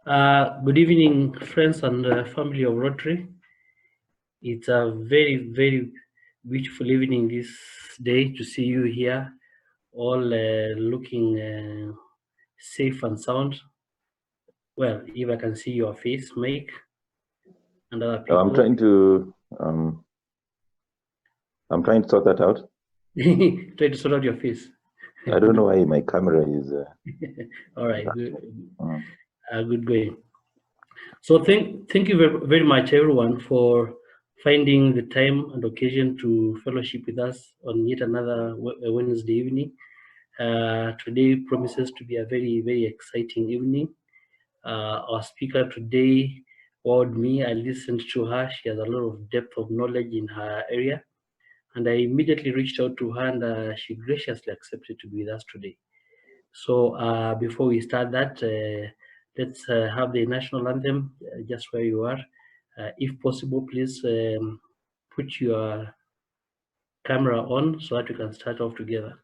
Good evening, friends and family of Rotary. It's a very, very beautiful evening this day to see you here, all looking safe and sound. Well, if I can see your face, Mike, and other people. I'm trying to sort that out. Try to sort out your face. I don't know why my camera is. All right, good, good going. So thank you very, very much, everyone, for finding the time and occasion to fellowship with us on yet another Wednesday evening. Today promises to be a very, very exciting evening. Our speaker today wowed me. I listened to her. She has a lot of depth of knowledge in her area. And I immediately reached out to her, and she graciously accepted to be with us today. So before we start that, let's have the national anthem just where you are. If possible, please put your camera on so that we can start off together.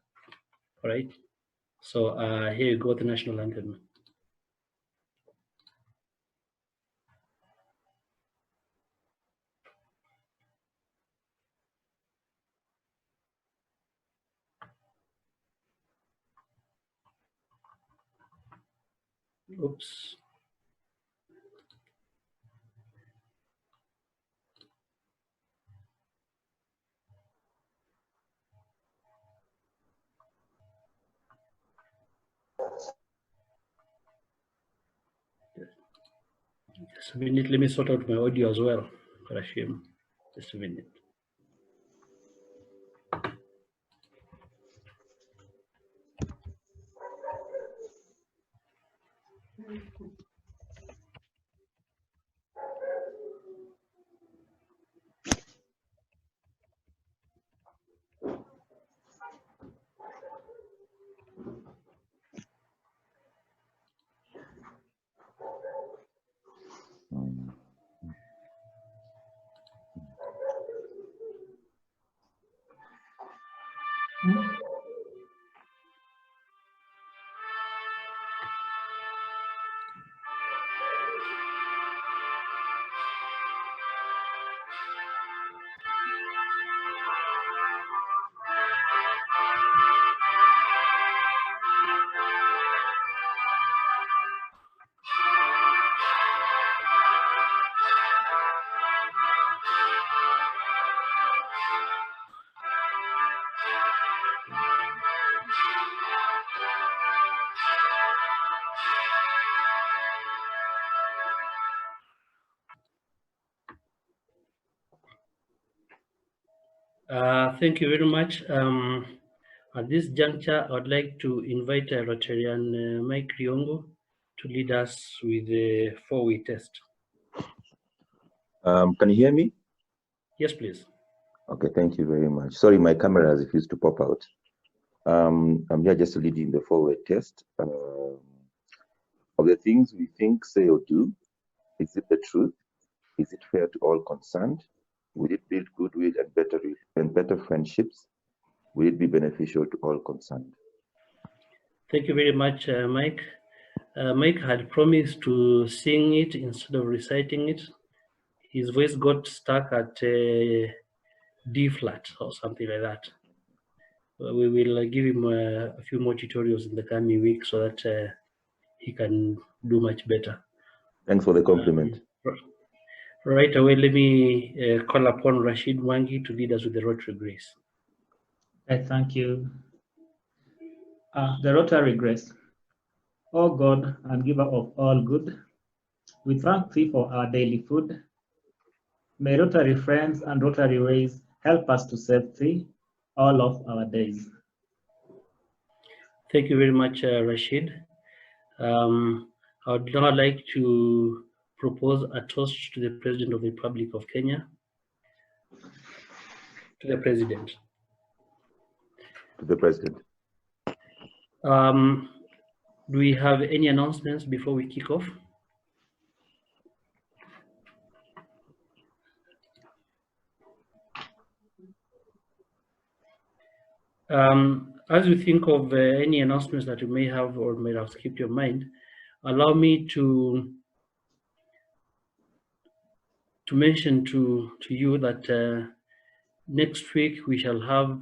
All right. So here you go, the national anthem. Oops. Just a minute. Let me sort out my audio as well, Rashim. Just a minute. Thank you very much. At this juncture, I would like to invite Rotarian Mike Riongo to lead us with the four-way test. Can you hear me? Yes, please. Okay, thank you very much. Sorry, my camera has refused to pop out. I'm here just to lead in the four-way test. Of the things we think, say, or do, is it the truth? Is it fair to all concerned? Will it build goodwill and better friendships? Will it be beneficial to all concerned? Thank you very much, Mike. Mike had promised to sing it instead of reciting it. His voice got stuck at D flat or something like that. We will give him a few more tutorials in the coming week so that he can do much better. Thanks for the compliment. Right away, let me call upon Rashid Wangi to lead us with the Rotary Grace. Thank you. The Rotary Grace. O God and giver of all good, we thank thee for our daily food. May Rotary friends and Rotary ways help us to serve thee all of our days. Thank you very much, Rashid. I would now like to propose a toast to the President of the Republic of Kenya. To the President. To the President. Do we have any announcements before we kick off? As you think of any announcements that you may have or may have skipped your mind, allow me to to mention to you that next week we shall have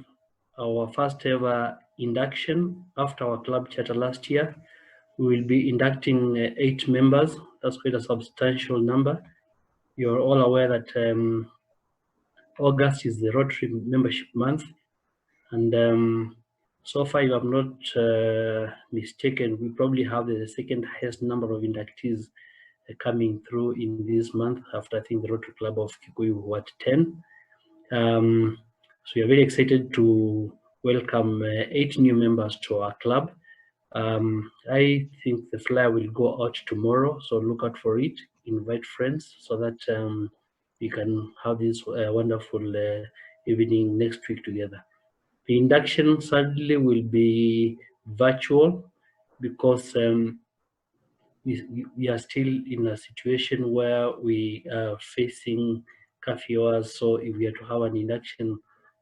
our first ever induction after our club charter last year. We will be inducting 8 members. That's quite a substantial number. You're all aware that August is the Rotary membership month, and so far, if I'm not mistaken, we probably have the second highest number of inductees coming through in this month after, I think, the Rotary Club of Kikuyu were at 10. So we are very excited to welcome 8 new members to our club. I think the flyer will go out tomorrow, so look out for it. Invite friends so that we can have this wonderful evening next week together. The induction sadly will be virtual because we are still in a situation where we are facing curfew hours. So if we are to have an induction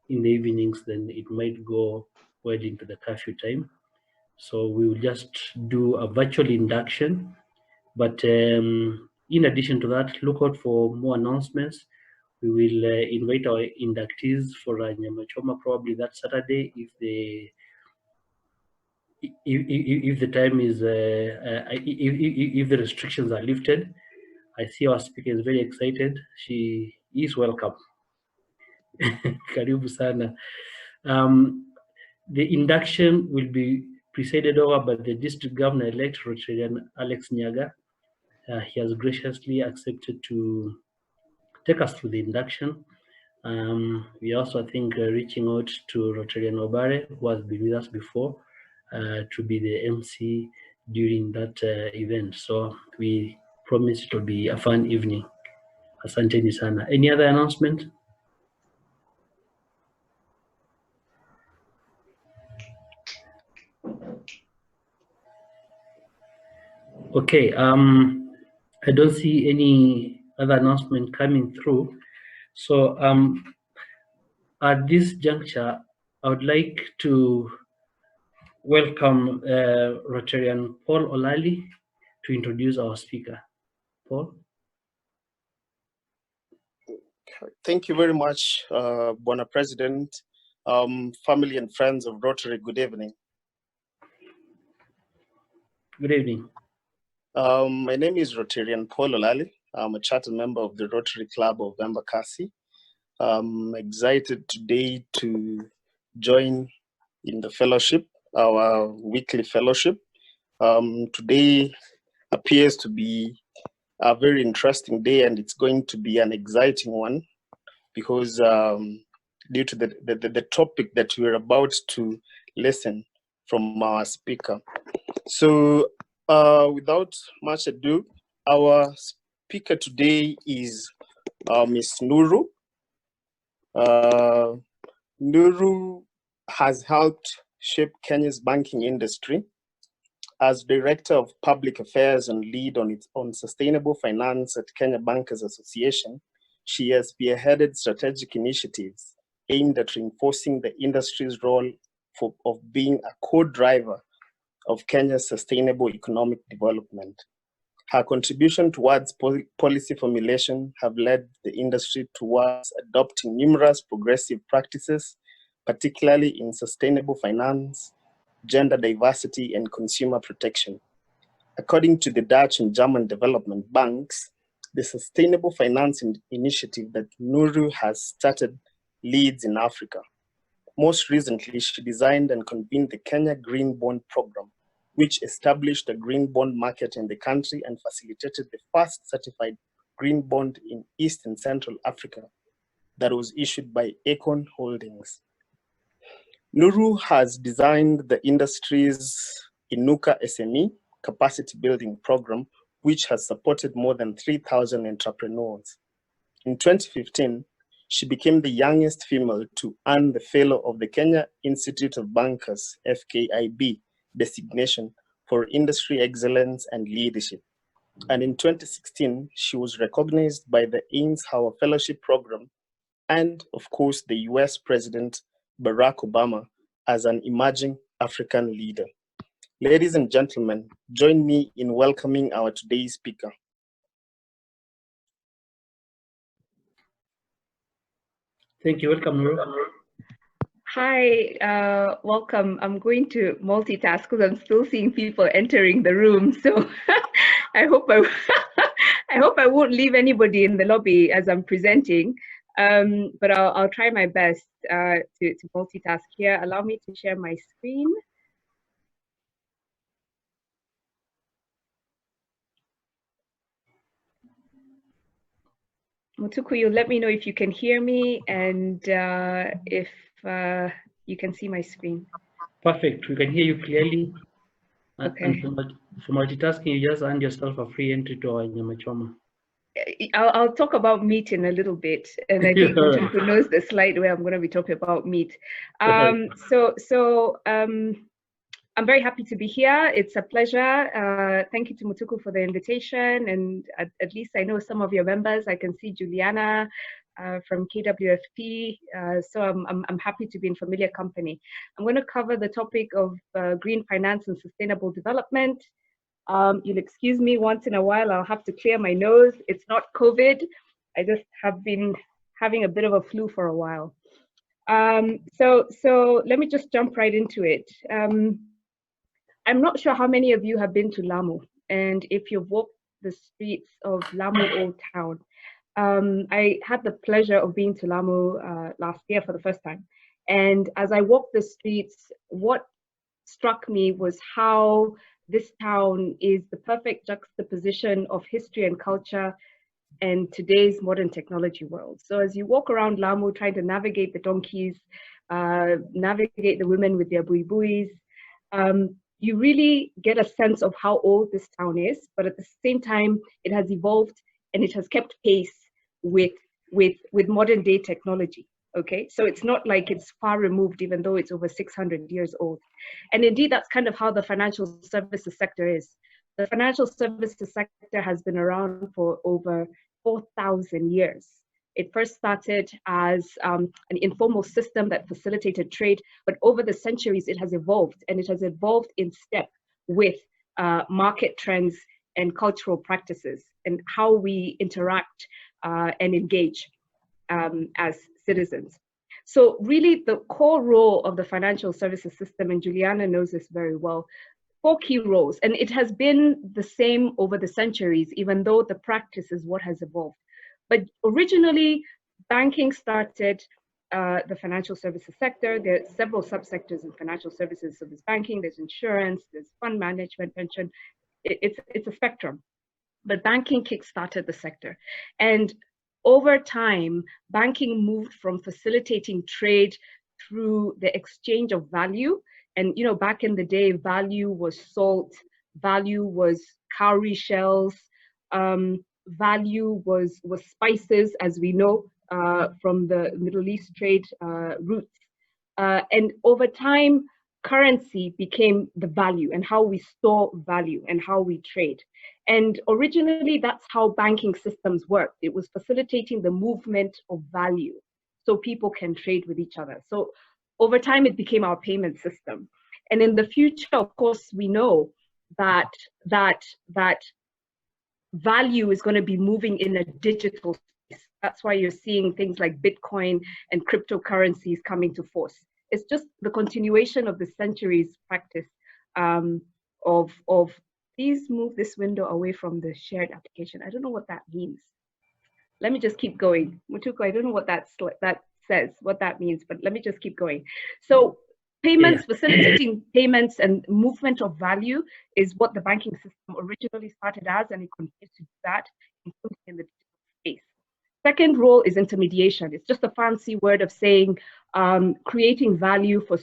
in the evenings, then it might go well into the curfew time. So we will just do a virtual induction. But in addition to that, look out for more announcements. We will invite our inductees for a Nyama Choma probably that Saturday if the time is if the restrictions are lifted. I see our speaker is very excited. She is welcome. Karibu sana. The induction will be presided over by the district governor-elect Rotarian Alex Nyaga. He has graciously accepted to take us through the induction. We also, I think, reaching out to Rotarian Obare, who has been with us before, to be the MC during that event. So we promise it will be a fun evening. Asanteni sana. Any other announcement? Okay, I don't see any other announcement coming through. So at this juncture, I would like to welcome Rotarian Paul Olali to introduce our speaker. Paul? Thank you very much, Bona President, family and friends of Rotary, good evening. Good evening. My name is Rotarian Paul Olali. I'm a charter member of the Rotary Club of Embakasi. I'm excited today to join in the fellowship, our weekly fellowship. Today appears to be a very interesting day, and it's going to be an exciting one because due to the topic that we're about to listen from our speaker. So without much ado, our speaker today is Ms. Nuru. Nuru has helped shape Kenya's banking industry. As Director of Public Affairs and lead on sustainable finance at Kenya Bankers Association, she has spearheaded strategic initiatives aimed at reinforcing the industry's role of being a co-driver of Kenya's sustainable economic development. Her contribution towards policy formulation have led the industry towards adopting numerous progressive practices, particularly in sustainable finance, gender diversity, and consumer protection. According to the Dutch and German development banks, the sustainable finance initiative that Nuru has started leads in Africa. Most recently, she designed and convened the Kenya Green Bond Program, which established a green bond market in the country and facilitated the first certified green bond in East and Central Africa that was issued by Econ Holdings. Nuru has designed the industry's Inuka SME capacity building program, which has supported more than 3,000 entrepreneurs. In 2015, she became the youngest female to earn the Fellow of the Kenya Institute of Bankers, FKIB, designation for industry excellence and leadership. And in 2016, she was recognized by the Eisenhower Fellowship Program and, of course, the US President Barack Obama as an emerging African leader. Ladies and gentlemen, join me in welcoming our today's speaker. Thank you. Welcome, Nuru. Hi, welcome. I'm going to multitask because I'm still seeing people entering the room. So I hope I won't leave anybody in the lobby as I'm presenting. But I'll try my best to multitask here. Allow me to share my screen. Mutuku, you let me know if you can hear me and if you can see my screen. Perfect. We can hear you clearly. Okay. And for multitasking, you just earn yourself a free entry to our Nyamachoma. I'll talk about meat in a little bit, and I think Mutuku knows the slide where I'm going to be talking about meat. I'm very happy to be here. It's a pleasure. Thank you to Mutuku for the invitation, and at least I know some of your members. I can see Juliana from KWFP, so I'm happy to be in familiar company. I'm going to cover the topic of green finance and sustainable development. You'll excuse me once in a while, I'll have to clear my nose. It's not COVID. I just have been having a bit of a flu for a while. So let me just jump right into it. I'm not sure how many of you have been to Lamu, and if you've walked the streets of Lamu Old Town. I had the pleasure of being to Lamu last year for the first time. And as I walked the streets, what struck me was how this town is the perfect juxtaposition of history and culture and today's modern technology world. So as you walk around Lamu trying to navigate the donkeys, navigate the women with their buis, you really get a sense of how old this town is, but at the same time, it has evolved and it has kept pace with modern day technology. Okay, so it's not like it's far removed, even though it's over 600 years old. And indeed, that's kind of how the financial services sector is. The financial services sector has been around for over 4,000 years. It first started as an informal system that facilitated trade, but over the centuries, it has evolved, and it has evolved in step with market trends and cultural practices and how we interact and engage as citizens. So really the core role of the financial services system, and Juliana knows this very well, 4 key roles, and it has been the same over the centuries, even though the practice is what has evolved. But originally, banking started the financial services sector. There are several subsectors in financial services. So there's banking, there's insurance, there's fund management, pension. It's a spectrum. But banking kickstarted the sector. And over time, banking moved from facilitating trade through the exchange of value. And back in the day, value was salt, value was cowrie shells, value was spices, as we know from the Middle East trade routes. And over time, currency became the value and how we store value and how we trade. And originally, that's how banking systems worked. It was facilitating the movement of value so people can trade with each other. So over time, it became our payment system. And in the future, of course, we know that value is going to be moving in a digital space. That's why you're seeing things like Bitcoin and cryptocurrencies coming to force. It's just the continuation of the centuries practice of please move this window away from the shared application. I don't know what that means. Let me just keep going. Mutuku, I don't know what that says, what that means, but let me just keep going. So payments, facilitating payments and movement of value is what the banking system originally started as, and it continues to do that, including in the digital space. Second role is intermediation. It's just a fancy word of saying creating value for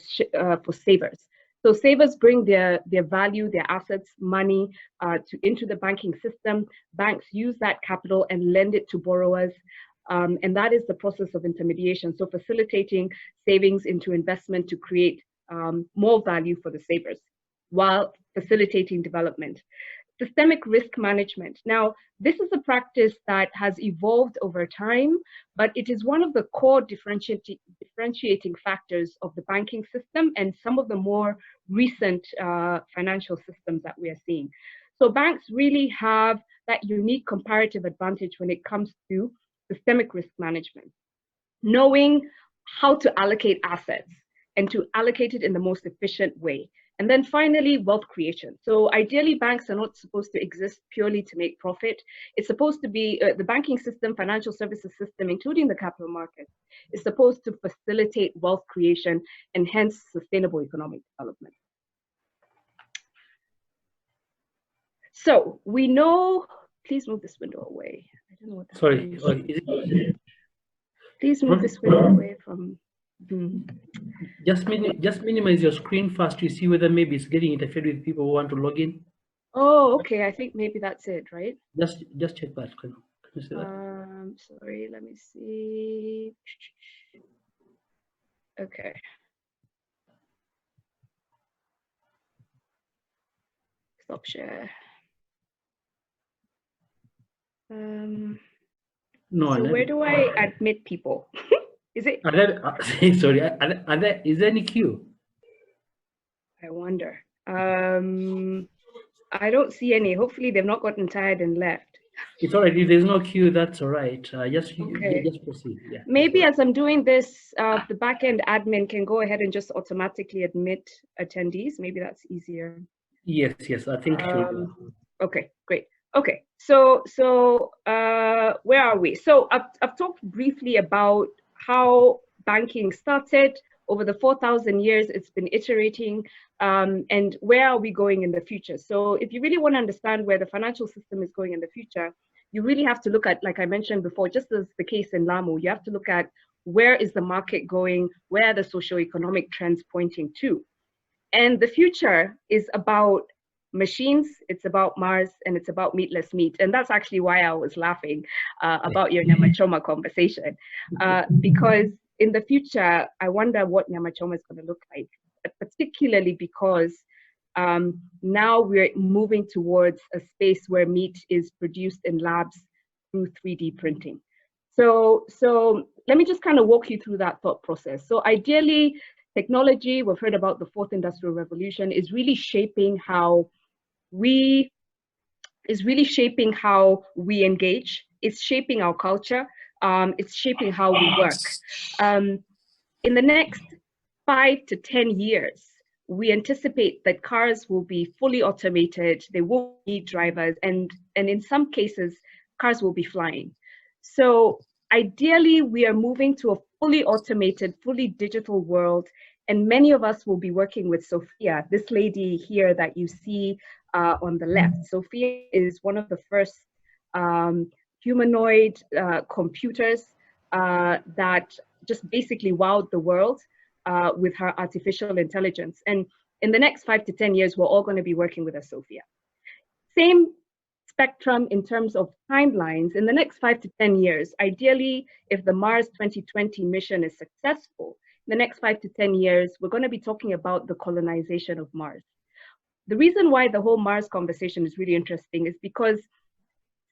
savers. So savers bring their value, their assets, money into the banking system. Banks use that capital and lend it to borrowers. And that is the process of intermediation. So facilitating savings into investment to create more value for the savers while facilitating development. Systemic risk management. Now, this is a practice that has evolved over time, but it is one of the core differentiating factors of the banking system and some of the more recent financial systems that we are seeing. So banks really have that unique comparative advantage when it comes to systemic risk management. knowing how to allocate assets and to allocate it in the most efficient way. And then finally, wealth creation. So ideally, banks are not supposed to exist purely to make profit. It's supposed to be the banking system, financial services system, including the capital markets, is supposed to facilitate wealth creation and hence sustainable economic development. So we know, please move this window away. I don't know what that Sorry. means. Please move this window away from. Just minimize your screen first to see whether maybe it's getting interfered with people who want to log in. Oh, okay. I think maybe that's it, right? Just check that. Can you see that? Sorry, let me see. Okay. Stop share. No. So where do I admit people? Is it? Are there, sorry. Is there any queue? I wonder. I don't see any. Hopefully they've not gotten tired and left. It's all right. If there's no queue, that's all right. Just proceed. Yeah. Maybe as I'm doing this, the backend admin can go ahead and just automatically admit attendees. Maybe that's easier. Yes. I think. Okay, great. Okay, so where are we? So I've talked briefly about how banking started. Over the 4,000 years, it's been iterating, and where are we going in the future? So if you really want to understand where the financial system is going in the future, you really have to look at, like I mentioned before, just as the case in Lamu, you have to look at where is the market going, where are the socioeconomic trends pointing to? And the future is about machines, it's about Mars, and it's about meatless meat. And that's actually why I was laughing about your Nyama Choma conversation, because in the future, I wonder what Nyama Choma is going to look like, particularly because now we're moving towards a space where meat is produced in labs through 3D printing. So let me just kind of walk you through that thought process. So ideally, technology, we've heard about the fourth industrial revolution, is really shaping how we engage. It's shaping our culture. It's shaping how we work. In the next 5 to 10 years, we anticipate that cars will be fully automated. They won't need drivers, and in some cases, cars will be flying. So ideally, we are moving to a fully automated, fully digital world, and many of us will be working with Sophia, this lady here that you see on the left. Sophia is one of the first humanoid computers that just basically wowed the world with her artificial intelligence. And in the next 5 to 10 years, we're all going to be working with a Sophia. Same spectrum in terms of timelines. In the next 5 to 10 years, ideally, if the Mars 2020 mission is successful, in the next 5 to 10 years, we're going to be talking about the colonization of Mars. The reason why the whole Mars conversation is really interesting is because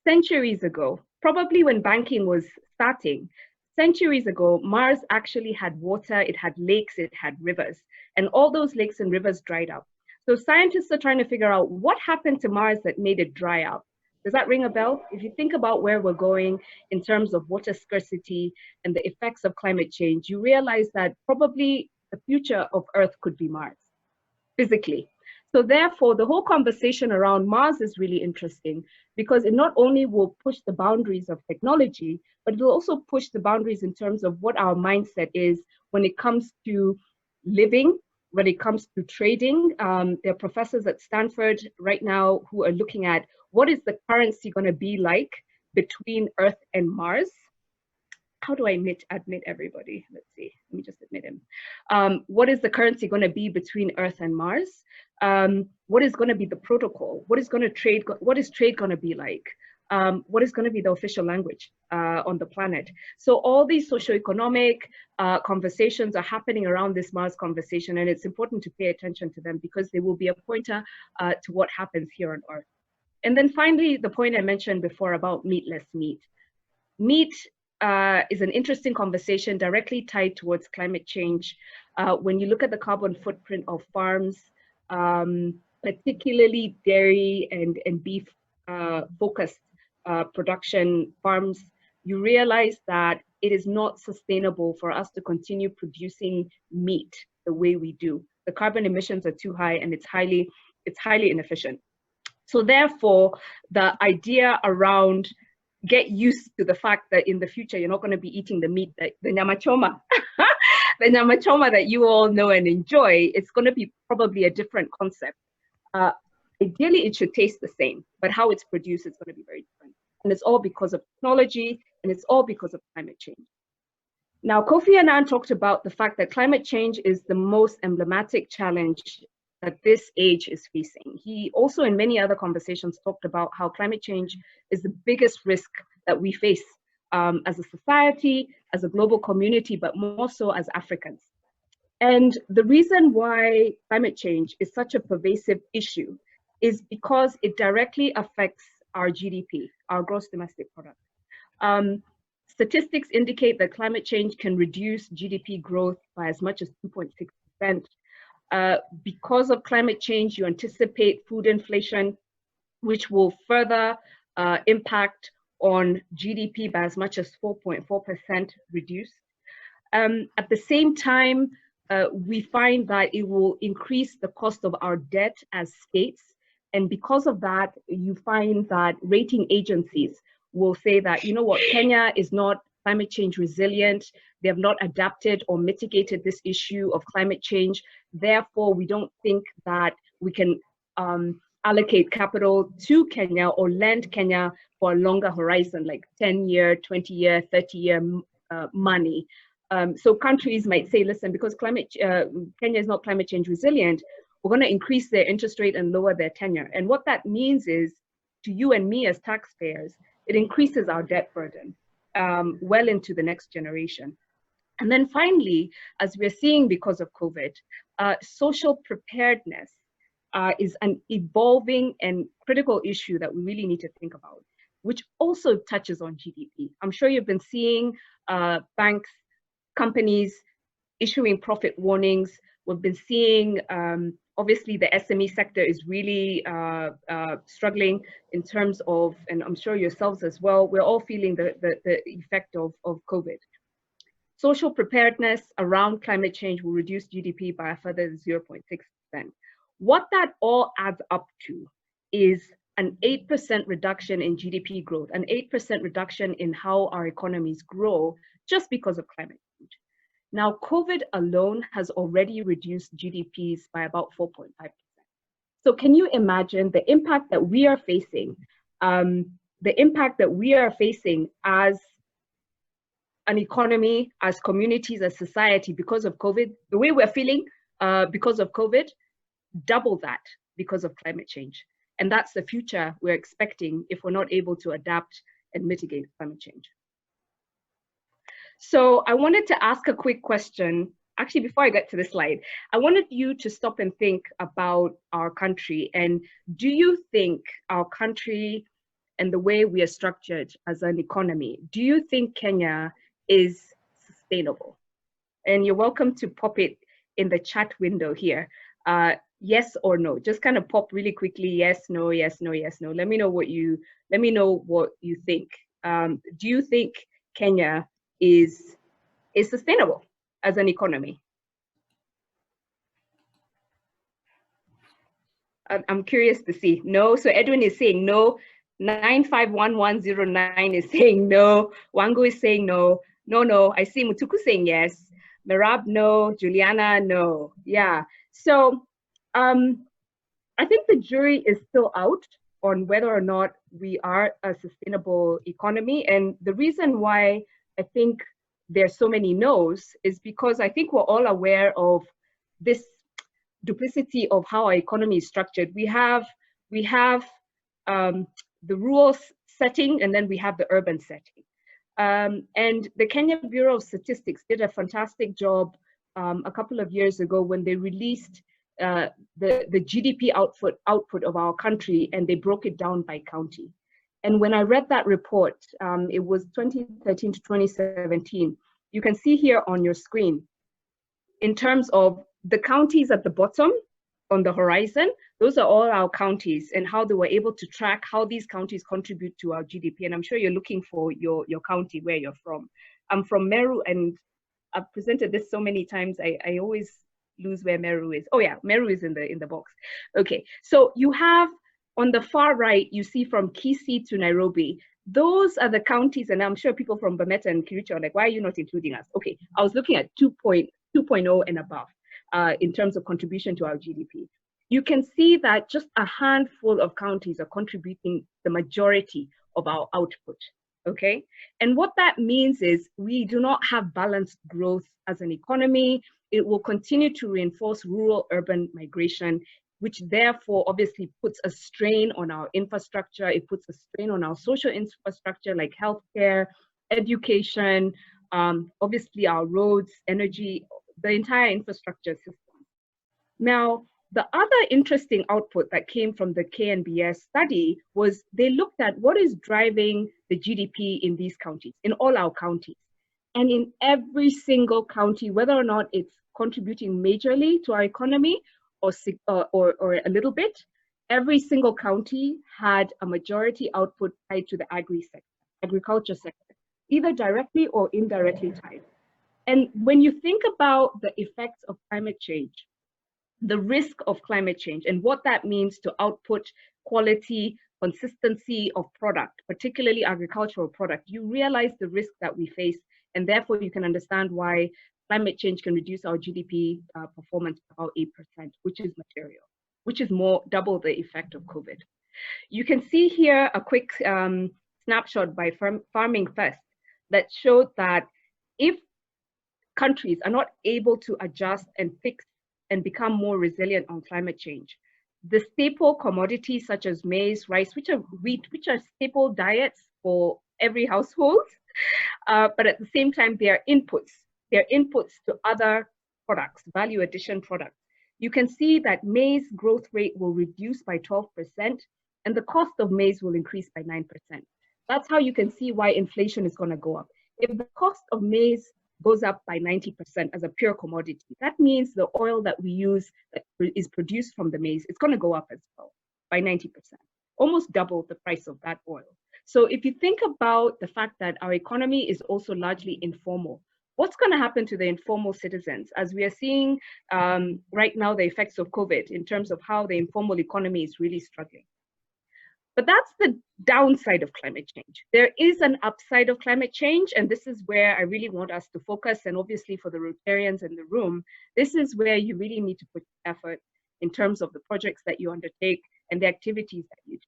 centuries ago, probably when banking was starting, centuries ago, Mars actually had water, it had lakes, it had rivers, and all those lakes and rivers dried up. So scientists are trying to figure out what happened to Mars that made it dry up. Does that ring a bell? If you think about where we're going in terms of water scarcity and the effects of climate change, you realize that probably the future of Earth could be Mars, physically. So therefore, the whole conversation around Mars is really interesting because it not only will push the boundaries of technology, but it will also push the boundaries in terms of what our mindset is when it comes to living, when it comes to trading. There are professors at Stanford right now who are looking at what is the currency going to be like between Earth and Mars. How do I admit everybody? Let's see, let me just admit him. What is the currency going to be between Earth and Mars? What is going to be the protocol? What is trade going to be like? What is going to be the official language on the planet? So all these socioeconomic conversations are happening around this Mars conversation, and it's important to pay attention to them because they will be a pointer to what happens here on Earth. And then finally, the point I mentioned before about meatless meat. Meat is an interesting conversation directly tied towards climate change. When you look at the carbon footprint of farms, particularly dairy and beef focused production farms, you realize that it is not sustainable for us to continue producing meat the way we do. The carbon emissions are too high, and it's highly inefficient. So therefore, the idea around get used to the fact that in the future you're not going to be eating the meat, that the nyama choma, the nyama choma that you all know and enjoy, it's going to be probably a different concept. Ideally, it should taste the same, but how it's produced is going to be very different. And it's all because of technology, and it's all because of climate change. Now, Kofi Annan talked about the fact that climate change is the most emblematic challenge that this age is facing. He also, in many other conversations, talked about how climate change is the biggest risk that we face as a society, as a global community, but more so as Africans. And the reason why climate change is such a pervasive issue is because it directly affects our GDP, our gross domestic product. Statistics indicate that climate change can reduce GDP growth by as much as 2.6%. Because of climate change, you anticipate food inflation, which will further impact on GDP by as much as 4.4% reduced. At the same time, we find that it will increase the cost of our debt as states. And because of that, you find that rating agencies will say that, you know what, Kenya is not climate change resilient. They have not adapted or mitigated this issue of climate change. Therefore, we don't think that we can allocate capital to Kenya or lend Kenya for a longer horizon, like 10-year, 20-year, 30-year money. So countries might say, listen, because Kenya is not climate change resilient, we're going to increase their interest rate and lower their tenure. And what that means is, to you and me as taxpayers, it increases our debt burden well into the next generation. And then finally, as we're seeing because of COVID, social preparedness is an evolving and critical issue that we really need to think about, which also touches on GDP. I'm sure you've been seeing banks, companies issuing profit warnings. We've been seeing, obviously, the SME sector is really struggling in terms of, and I'm sure yourselves as well, we're all feeling the effect of COVID. Social preparedness around climate change will reduce GDP by a further 0.6%. What that all adds up to is an 8% reduction in GDP growth, an 8% reduction in how our economies grow just because of climate change. Now, COVID alone has already reduced GDPs by about 4.5%. So can you imagine the impact that we are facing, as an economy, as communities, as society because of COVID, the way we're feeling because of COVID, double that because of climate change. And that's the future we're expecting if we're not able to adapt and mitigate climate change. So I wanted to ask a quick question. Actually, before I get to the slide, I wanted you to stop and think about our country. And do you think our country and the way we are structured as an economy, do you think Kenya is sustainable? And you're welcome to pop it in the chat window here. Yes or no, just kind of pop really quickly. Yes, no, yes, no, yes, no. Let me know what you think. Do you think Kenya is sustainable as an economy? I'm curious to see. No, so Edwin is saying no. 951109 is saying no. Wangu is saying no. No. I see Mutuku saying yes. Mirab, no. Juliana, no. Yeah. So I think the jury is still out on whether or not we are a sustainable economy. And the reason why I think there's so many no's is because I think we're all aware of this duplicity of how our economy is structured. We have the rural setting, and then we have the urban setting. And the Kenya Bureau of Statistics did a fantastic job a couple of years ago when they released the GDP output of our country, and they broke it down by county. And when I read that report, it was 2013 to 2017. You can see here on your screen, in terms of the counties at the bottom on the horizon, those are all our counties and how they were able to track how these counties contribute to our GDP. And I'm sure you're looking for your county where you're from. I'm from Meru, and I've presented this so many times, I always lose where Meru is. Oh yeah, Meru is in the box. Okay, so you have on the far right, you see from Kisii to Nairobi. Those are the counties, and I'm sure people from Bameta and Kericho are like, why are you not including us? Okay, I was looking at 2.0 and above in terms of contribution to our GDP. You can see that just a handful of counties are contributing the majority of our output, okay? And what that means is we do not have balanced growth as an economy. It will continue to reinforce rural-urban migration, which therefore obviously puts a strain on our infrastructure. It puts a strain on our social infrastructure like healthcare, education, obviously our roads, energy, the entire infrastructure system. Now, the other interesting output that came from the KNBS study was they looked at what is driving the GDP in these counties, in all our counties. And in every single county, whether or not it's contributing majorly to our economy or a little bit, every single county had a majority output tied to the agriculture sector, either directly or indirectly tied. And when you think about the effects of climate change, the risk of climate change and what that means to output, quality, consistency of product, particularly agricultural product, you realize the risk that we face, and therefore you can understand why climate change can reduce our GDP performance by about 8%, which is material, which is more double the effect of COVID. You can see here a quick snapshot by Farming First that showed that if countries are not able to adjust and fix and become more resilient on climate change, the staple commodities such as maize, rice, which are wheat, which are staple diets for every household, but at the same time, they are inputs. They're inputs to other products, value addition products. You can see that maize growth rate will reduce by 12% and the cost of maize will increase by 9%. That's how you can see why inflation is going to go up. If the cost of maize goes up by 90% as a pure commodity, that means the oil that we use that is produced from the maize, it's going to go up as well by 90%, almost double the price of that oil. So if you think about the fact that our economy is also largely informal, what's going to happen to the informal citizens as we are seeing right now the effects of COVID in terms of how the informal economy is really struggling? But that's the downside of climate change. There is an upside of climate change, and this is where I really want us to focus. And obviously for the Rotarians in the room, this is where you really need to put effort in terms of the projects that you undertake and the activities that you do.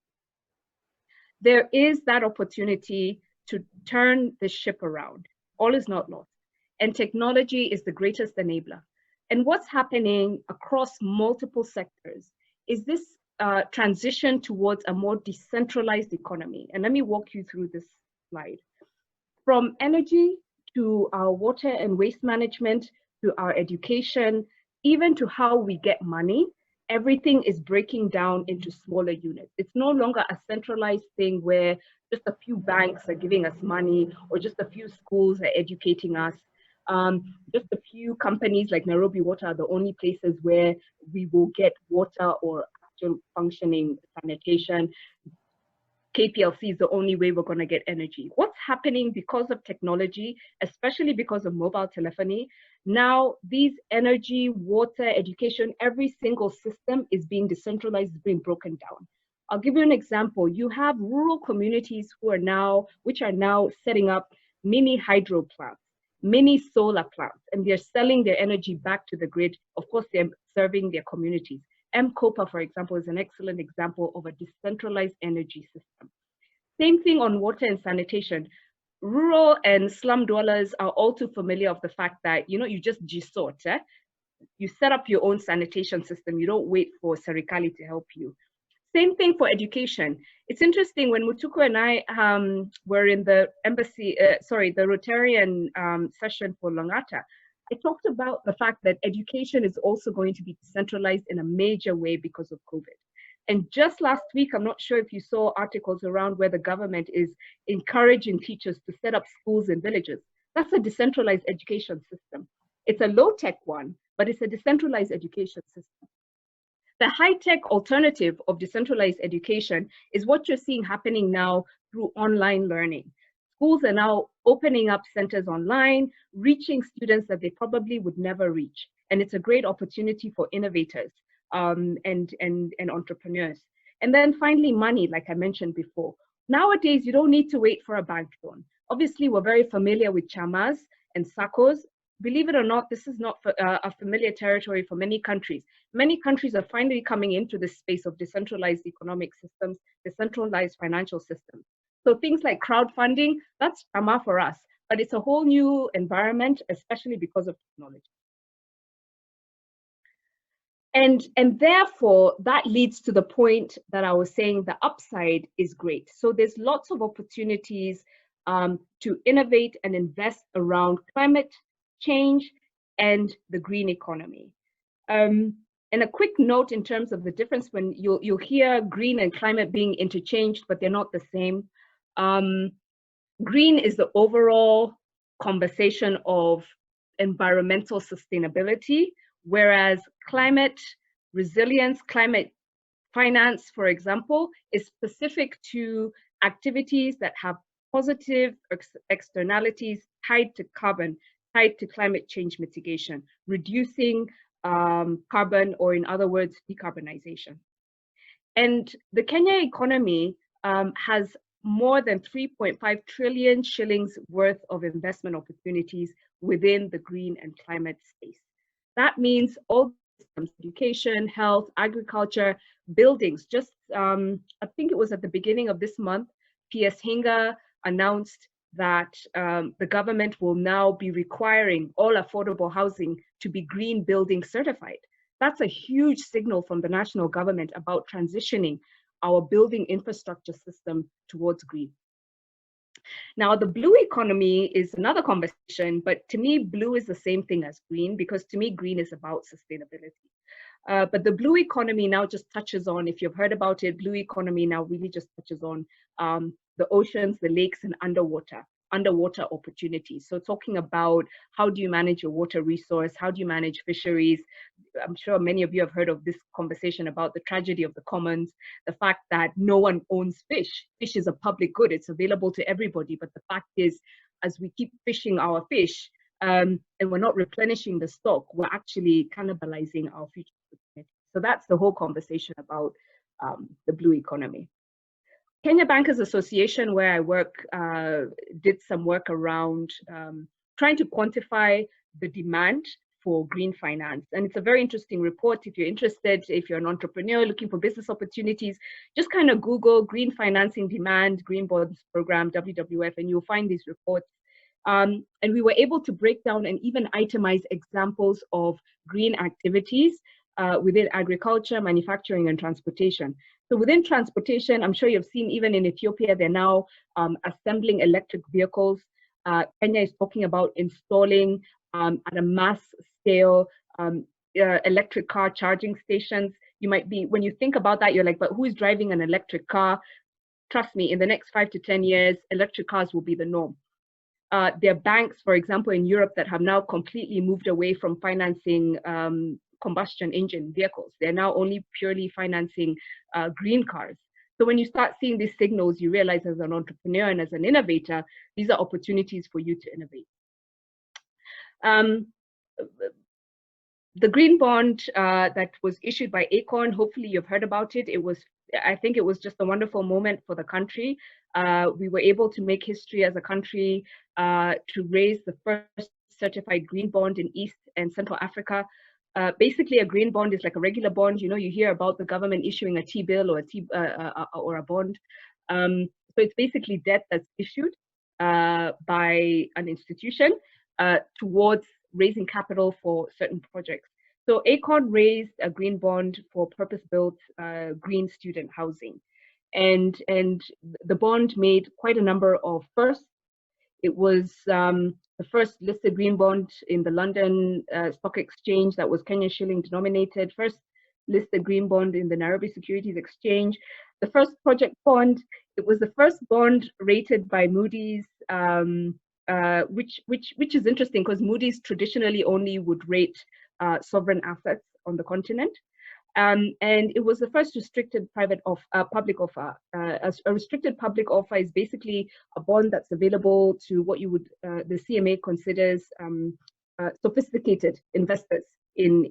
There is that opportunity to turn the ship around. All is not lost. And technology is the greatest enabler. And what's happening across multiple sectors is this transition towards a more decentralized economy. And let me walk you through this slide. From energy to our water and waste management, to our education, even to how we get money, everything is breaking down into smaller units. It's no longer a centralized thing where just a few banks are giving us money or just a few schools are educating us. Just a few companies like Nairobi Water are the only places where we will get water or actual functioning sanitation. KPLC is the only way we're going to get energy. What's happening because of technology, especially because of mobile telephony, now these energy, water, education, every single system is being decentralized, is being broken down. I'll give you an example. You have rural communities which are now setting up mini hydro plants, mini solar plants, and they're selling their energy back to the grid. Of course, they're serving their communities. M-COPA, for example, is an excellent example of a decentralized energy system. Same thing on water and sanitation. Rural and slum dwellers are all too familiar of the fact that, you just sort. You set up your own sanitation system. You don't wait for Serikali to help you. Same thing for education. It's interesting, when Mutuku and I were in the the Rotarian session for Langata, I talked about the fact that education is also going to be decentralized in a major way because of COVID. And just last week, I'm not sure if you saw articles around where the government is encouraging teachers to set up schools in villages. That's a decentralized education system. It's a low-tech one, but it's a decentralized education system. The high-tech alternative of decentralized education is what you're seeing happening now through online learning. Schools are now opening up centers online, reaching students that they probably would never reach. And it's a great opportunity for innovators and entrepreneurs. And then finally, money, like I mentioned before. Nowadays, you don't need to wait for a bank loan. Obviously, we're very familiar with chamas and SACCOs. Believe it or not, this is not a familiar territory for many countries. Many countries are finally coming into this space of decentralized economic systems, decentralized financial systems. So things like crowdfunding, that's chama for us, but it's a whole new environment, especially because of technology. And therefore, that leads to the point that I was saying the upside is great. So there's lots of opportunities to innovate and invest around climate change and the green economy. And a quick note in terms of the difference, when you'll hear green and climate being interchanged, but they're not the same. Green is the overall conversation of environmental sustainability, whereas climate resilience, climate finance, for example, is specific to activities that have positive externalities tied to carbon, tied to climate change mitigation, reducing carbon, or in other words, decarbonization. And the Kenya economy has more than 3.5 trillion shillings worth of investment opportunities within the green and climate space. That means all systems, education, health, agriculture, buildings. Just, I think it was at the beginning of this month, PS Hinga announced that the government will now be requiring all affordable housing to be green building certified. That's a huge signal from the national government about transitioning our building infrastructure system towards green. Now, the blue economy is another conversation, but to me, blue is the same thing as green, because to me, green is about sustainability. But the blue economy now just touches on, if you've heard about it, blue economy now really just touches on the oceans, the lakes, and underwater opportunities. So talking about how do you manage your water resource, how do you manage fisheries. I'm sure many of you have heard of this conversation about the tragedy of the commons, the fact that no one owns fish. Fish is a public good, it's available to everybody, but the fact is, as we keep fishing our fish and we're not replenishing the stock, we're actually cannibalizing our future opportunities. So that's the whole conversation about the blue economy. Kenya Bankers Association, where I work, did some work around trying to quantify the demand for green finance. And it's a very interesting report. If you're interested, if you're an entrepreneur looking for business opportunities, just kind of Google green financing demand, green bonds program, WWF, and you'll find these reports. And we were able to break down and even itemize examples of green activities within agriculture, manufacturing, and transportation. So within transportation, I'm sure you've seen even in Ethiopia, they're now assembling electric vehicles. Kenya is talking about installing at a mass scale electric car charging stations. You might be, when you think about that, you're like, but who is driving an electric car? Trust me, in the next 5 to 10 years, electric cars will be the norm. There are banks, for example, in Europe that have now completely moved away from financing combustion engine vehicles. They're now only purely financing green cars. So when you start seeing these signals, you realize as an entrepreneur and as an innovator, these are opportunities for you to innovate. The green bond that was issued by Acorn, hopefully you've heard about it. I think it was just a wonderful moment for the country. We were able to make history as a country to raise the first certified green bond in East and Central Africa. Basically, a green bond is like a regular bond. You know, you hear about the government issuing a T-bill or a bond. So it's basically debt that's issued by an institution towards raising capital for certain projects. So Acorn raised a green bond for purpose-built green student housing. And the bond made quite a number of firsts. It was the first listed green bond in the London Stock Exchange that was Kenyan shilling denominated, first listed green bond in the Nairobi Securities Exchange, the first project bond. It was the first bond rated by Moody's, which is interesting because Moody's traditionally only would rate sovereign assets on the continent. And it was the first restricted public offer. A restricted public offer is basically a bond that's available to what you would the CMA considers sophisticated investors in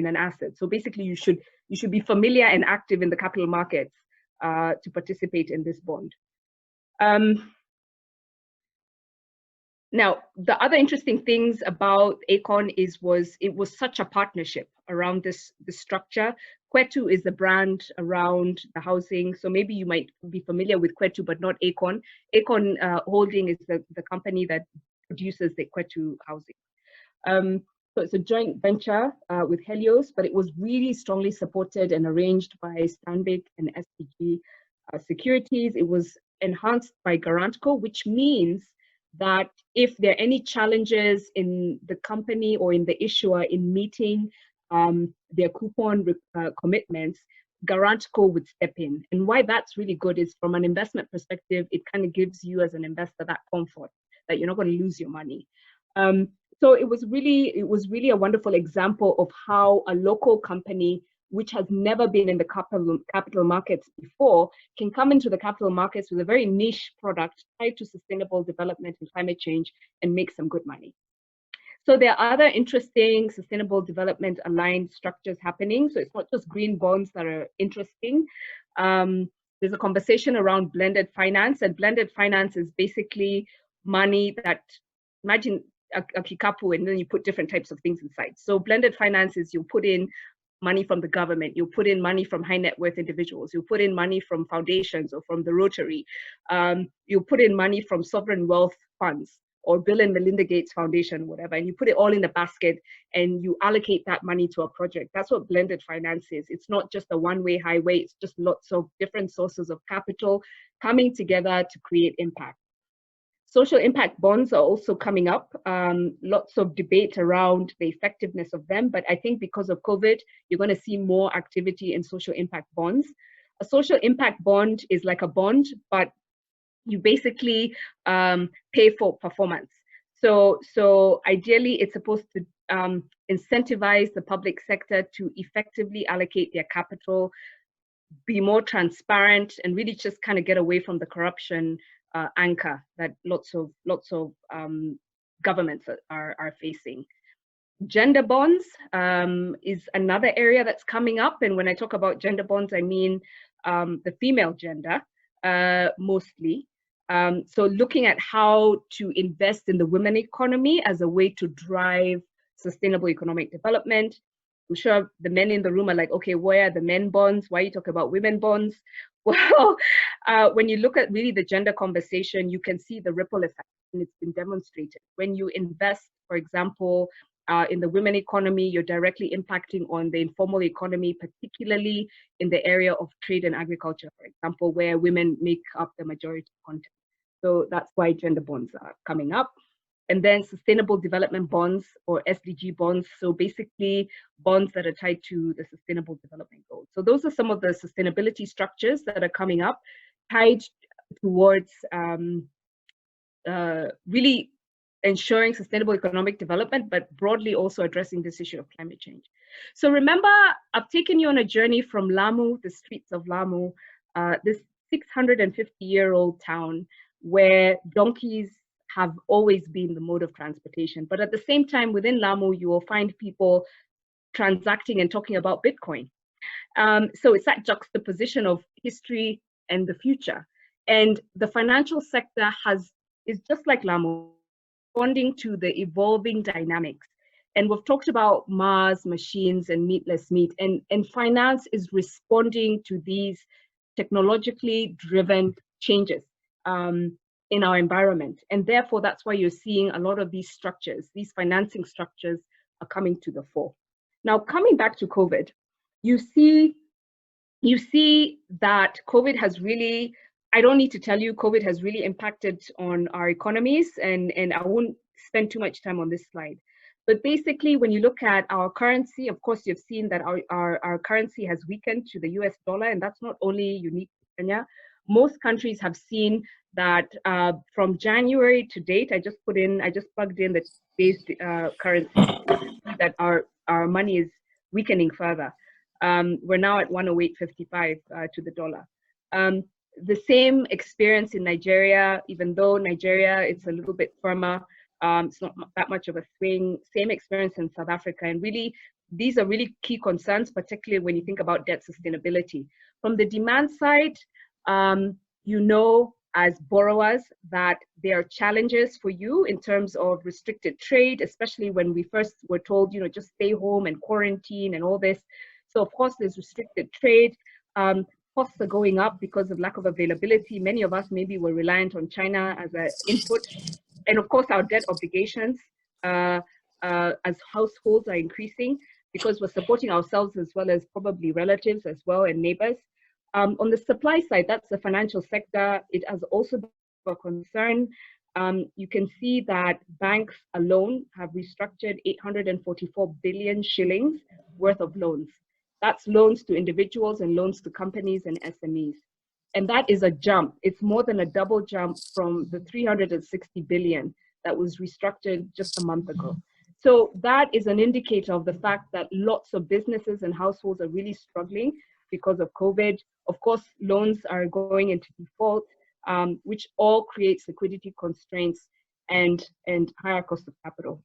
an asset. So basically, you should be familiar and active in the capital markets to participate in this bond. Now, the other interesting things about Aecon it was such a partnership around this structure. Kwetu is the brand around the housing, so maybe you might be familiar with Kwetu, but not Aecon. Aecon Holding is the company that produces the Kwetu housing. So it's a joint venture with Helios, but it was really strongly supported and arranged by Stanbic and SPG Securities. It was enhanced by Garantco, which means that if there are any challenges in the company or in the issuer in meeting their coupon commitments, Garantco would step in. And why that's really good is from an investment perspective, it kind of gives you as an investor that comfort that you're not going to lose your money. So it was really a wonderful example of how a local company, which has never been in the capital markets before, can come into the capital markets with a very niche product tied to sustainable development and climate change and make some good money. So there are other interesting sustainable development aligned structures happening. So it's not just green bonds that are interesting. There's a conversation around blended finance, and blended finance is basically money that, imagine a kikapu, and then you put different types of things inside. So blended finance is you put in money from the government, you put in money from high net worth individuals, you put in money from foundations or from the Rotary, you put in money from sovereign wealth funds or Bill and Melinda Gates Foundation, whatever, and you put it all in a basket and you allocate that money to a project. That's what blended finance is. It's not just a one-way highway, it's just lots of different sources of capital coming together to create impact. Social impact bonds are also coming up. Lots of debate around the effectiveness of them, but I think because of COVID, you're going to see more activity in social impact bonds. A social impact bond is like a bond, but you basically pay for performance. So ideally, it's supposed to incentivize the public sector to effectively allocate their capital, be more transparent, and really just kind of get away from the corruption anchor that lots of governments are facing. Gender bonds is another area that's coming up, and when I talk about gender bonds, I mean the female gender mostly. So looking at how to invest in the women economy as a way to drive sustainable economic development. I'm sure the men in the room are like, okay, where are the men bonds? Why are you talking about women bonds? Well, when you look at really the gender conversation, you can see the ripple effect, and it's been demonstrated. When you invest, for example, in the women economy, you're directly impacting on the informal economy, particularly in the area of trade and agriculture, for example, where women make up the majority of content. So that's why gender bonds are coming up. And then sustainable development bonds or SDG bonds. So basically bonds that are tied to the sustainable development goals. So those are some of the sustainability structures that are coming up, tied towards really ensuring sustainable economic development, but broadly also addressing this issue of climate change. So remember, I've taken you on a journey from Lamu, the streets of Lamu, this 650-year-old town where donkeys have always been the mode of transportation. But at the same time, within Lamu, you will find people transacting and talking about Bitcoin. So it's that juxtaposition of history and the future. And the financial sector is just like Lamu, responding to the evolving dynamics. And we've talked about Mars, machines, and meatless meat. And finance is responding to these technologically driven changes in our environment. And therefore, that's why you're seeing a lot of these structures, these financing structures are coming to the fore. Now, coming back to COVID, you see that COVID has really, I don't need to tell you, COVID has really impacted on our economies, and I won't spend too much time on this slide. But basically, when you look at our currency, of course, you've seen that our currency has weakened to the US dollar, and that's not only unique to Kenya. Most countries have seen that from January to date, I just plugged in the base currency, that our money is weakening further. We're now at 108.55 to the dollar. The same experience in Nigeria, even though Nigeria, it's a little bit firmer. It's not that much of a swing. Same experience in South Africa. And really, these are really key concerns, particularly when you think about debt sustainability. From the demand side, you know, as borrowers, that there are challenges for you in terms of restricted trade, especially when we first were told, you know, just stay home and quarantine and all this. So of course, there's restricted trade. Costs are going up because of lack of availability. Many of us maybe were reliant on China as an input. And of course, our debt obligations as households are increasing because we're supporting ourselves as well as probably relatives as well and neighbors. On the supply side, that's the financial sector. It has also been a concern. You can see that banks alone have restructured 844 billion shillings worth of loans. That's loans to individuals and loans to companies and SMEs. And that is a jump. It's more than a double jump from the 360 billion that was restructured just a month ago. So that is an indicator of the fact that lots of businesses and households are really struggling because of COVID. Of course, loans are going into default, which all creates liquidity constraints and higher cost of capital.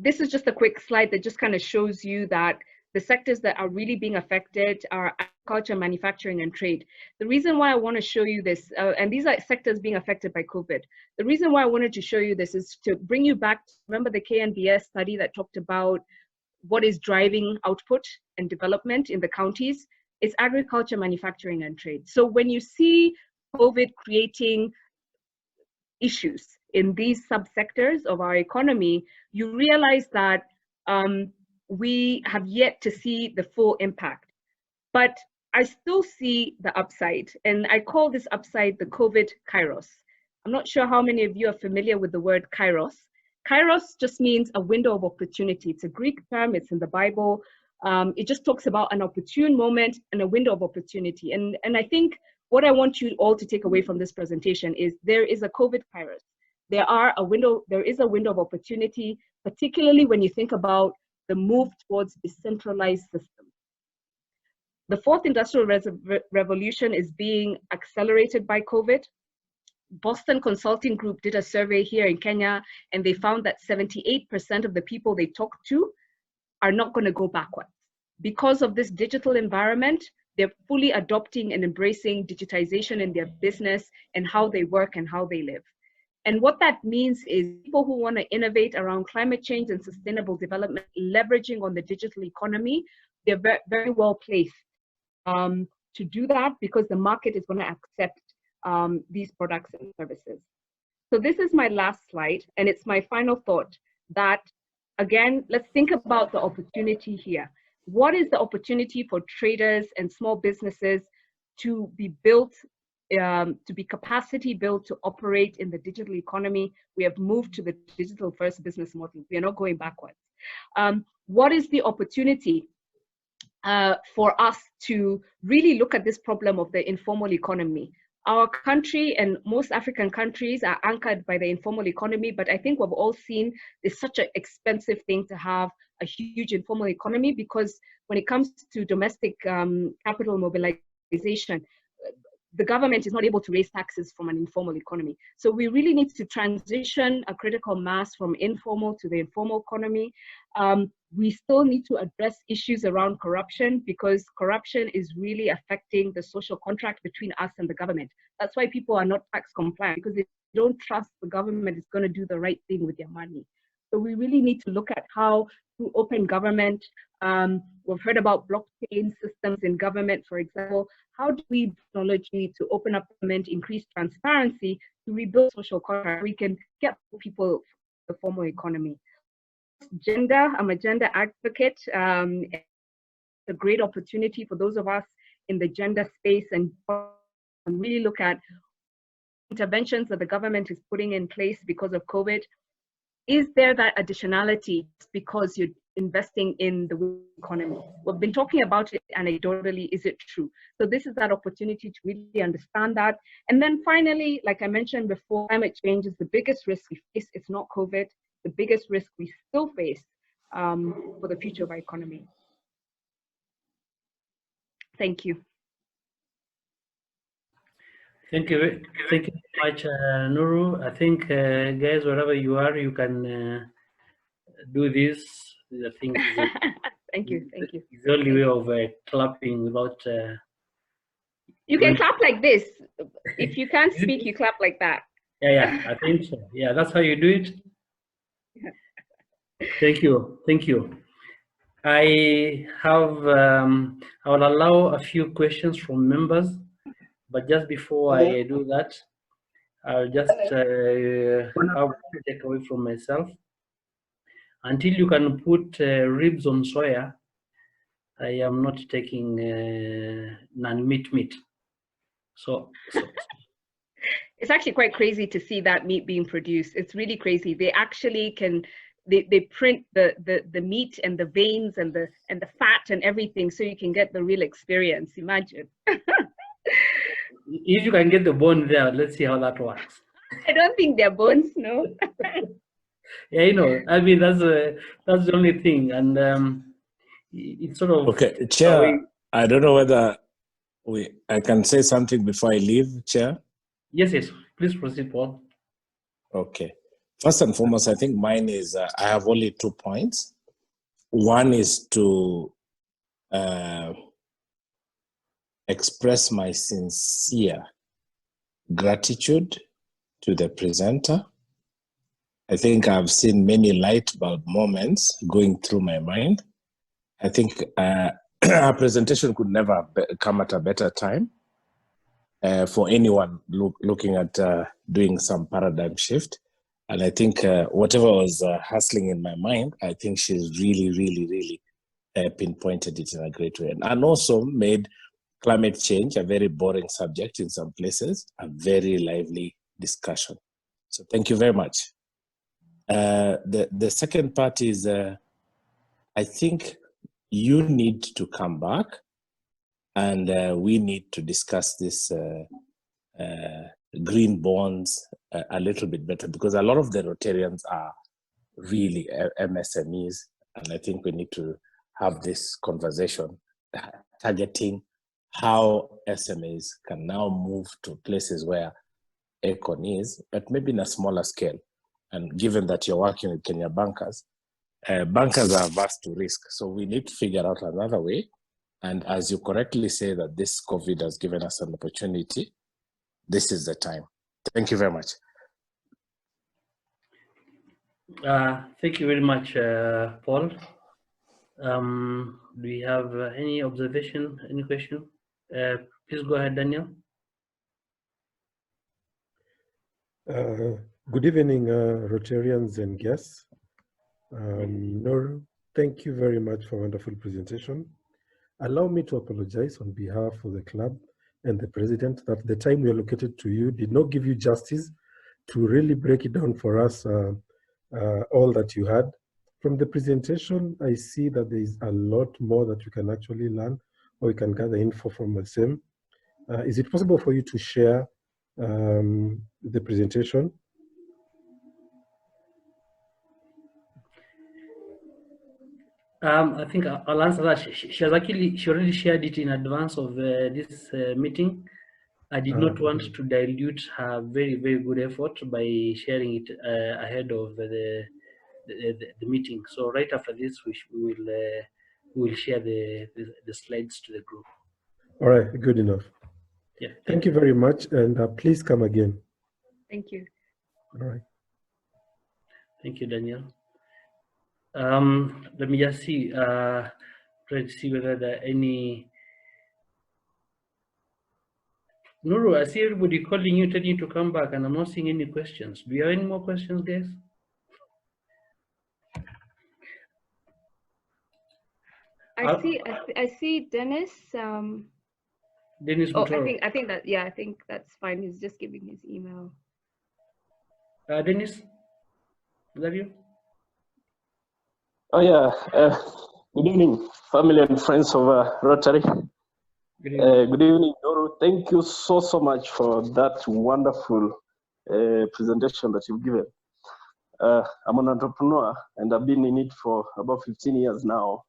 This is just a quick slide that just kind of shows you that the sectors that are really being affected are agriculture, manufacturing, and trade. The reason why I want to show you this, and these are sectors being affected by COVID. The reason why I wanted to show you this is to bring you back to, remember the KNBS study that talked about what is driving output and development in the counties? It's agriculture, manufacturing, and trade. So when you see COVID creating issues in these subsectors of our economy, you realize that we have yet to see the full impact. But I still see the upside, and I call this upside the COVID kairos. I'm not sure how many of you are familiar with the word kairos. Kairos just means a window of opportunity. It's a Greek term, it's in the Bible. It just talks about an opportune moment and a window of opportunity. And I think what I want you all to take away from this presentation is there is a COVID kairos. There is a window of opportunity, particularly when you think about the move towards decentralized systems. The fourth industrial revolution is being accelerated by COVID. Boston Consulting Group did a survey here in Kenya, and they found that 78% of the people they talked to are not going to go backwards. Because of this digital environment, they're fully adopting and embracing digitization in their business and how they work and how they live. And what that means is people who want to innovate around climate change and sustainable development, leveraging on the digital economy, they're very, very well placed to do that because the market is going to accept these products and services. So this is my last slide, and it's my final thought that, again, let's think about the opportunity here. What is the opportunity for traders and small businesses to be built, to be capacity built to operate in the digital economy? We have moved to the digital first business model. We are not going backwards. What is the opportunity for us to really look at this problem of the informal economy? Our country and most African countries are anchored by the informal economy, but I think we've all seen it's such an expensive thing to have a huge informal economy, because when it comes to domestic capital mobilization, the government is not able to raise taxes from an informal economy. So we really need to transition a critical mass from informal to the informal economy. We still need to address issues around corruption, because corruption is really affecting the social contract between us and the government. That's why people are not tax compliant, because they don't trust the government is going to do the right thing with their money. So we really need to look at how, through open government, we've heard about blockchain systems in government, for example. How do we use technology to open up government, increase transparency, to rebuild social contract? We can get people the formal economy. Gender, I'm a gender advocate. It's a great opportunity for those of us in the gender space and really look at interventions that the government is putting in place because of COVID. Is there that additionality because you're investing in the economy? We've been talking about it anecdotally. Is it true? So this is that opportunity to really understand that. And then finally, like I mentioned before, climate change is the biggest risk we face. It's not COVID. The biggest risk we still face for the future of our economy. Thank you. Thank you very much, Nuru. I think, guys, wherever you are, you can do this. I think Thank you. it's the only way of clapping without. You can clap like this. If you can't speak, you clap like that. Yeah, I think so. Yeah, that's how you do it. Thank you. I will allow a few questions from members, but just before I do that, I'll just have to take away from myself. Until you can put ribs on soya, I am not taking non-meat. So it's actually quite crazy to see that meat being produced. It's really crazy. They actually can they print the meat and the veins and the fat and everything, so you can get the real experience. Imagine. If you can get the bone there, let's see how that works. I don't think they're bones, no. Yeah, you know, I mean that's the only thing, and it's sort of okay. Chair, I don't know whether I can say something before I leave, Chair. Yes, please proceed, Paul. Okay. First and foremost, I think mine is I have only 2 points. One is to express my sincere gratitude to the presenter. I think I've seen many light bulb moments going through my mind. I think our presentation could never come at a better time for anyone looking at doing some paradigm shift. And I think whatever was hustling in my mind, I think she's really pinpointed it in a great way. And also made climate change a very boring subject in some places, a very lively discussion. So thank you very much. The second part is, I think you need to come back and we need to discuss this green bonds a little bit better, because a lot of the Rotarians are really MSMEs, and I think we need to have this conversation targeting how SMEs can now move to places where Econ is, but maybe in a smaller scale. And given that you're working with Kenya bankers, bankers are averse to risk. So we need to figure out another way. And as you correctly say that this COVID has given us an opportunity, this is the time. Thank you very much. Thank you very much, Paul. Do we have any observation, any question? Please go ahead, Daniel. Good evening, Rotarians and guests. Nuru, thank you very much for a wonderful presentation. Allow me to apologize on behalf of the club and the president that the time we allocated to you did not give you justice to really break it down for us, all that you had. From the presentation, I see that there is a lot more that you can actually learn, or you can gather info from the same. Is it possible for you to share the presentation? I think I'll answer that. She already shared it in advance of this meeting. I did not want to dilute her very good effort by sharing it ahead of the meeting. So right after this, we will share the slides to the group. All right, good enough. Yeah. Thank you very much, and please come again. Thank you. All right. Thank you, Daniel. Let me just see, try to see whether there are any. Nuru, I see everybody calling you, telling you to come back, and I'm not seeing any questions. Do you have any more questions, guys? I see Dennis. Dennis. Oh, I think that's fine. He's just giving his email. Dennis, is that you? Oh yeah. Good evening, family and friends of Rotary. Good evening, Nuru. Thank you so much for that wonderful presentation that you've given. I'm an entrepreneur and I've been in it for about 15 years now.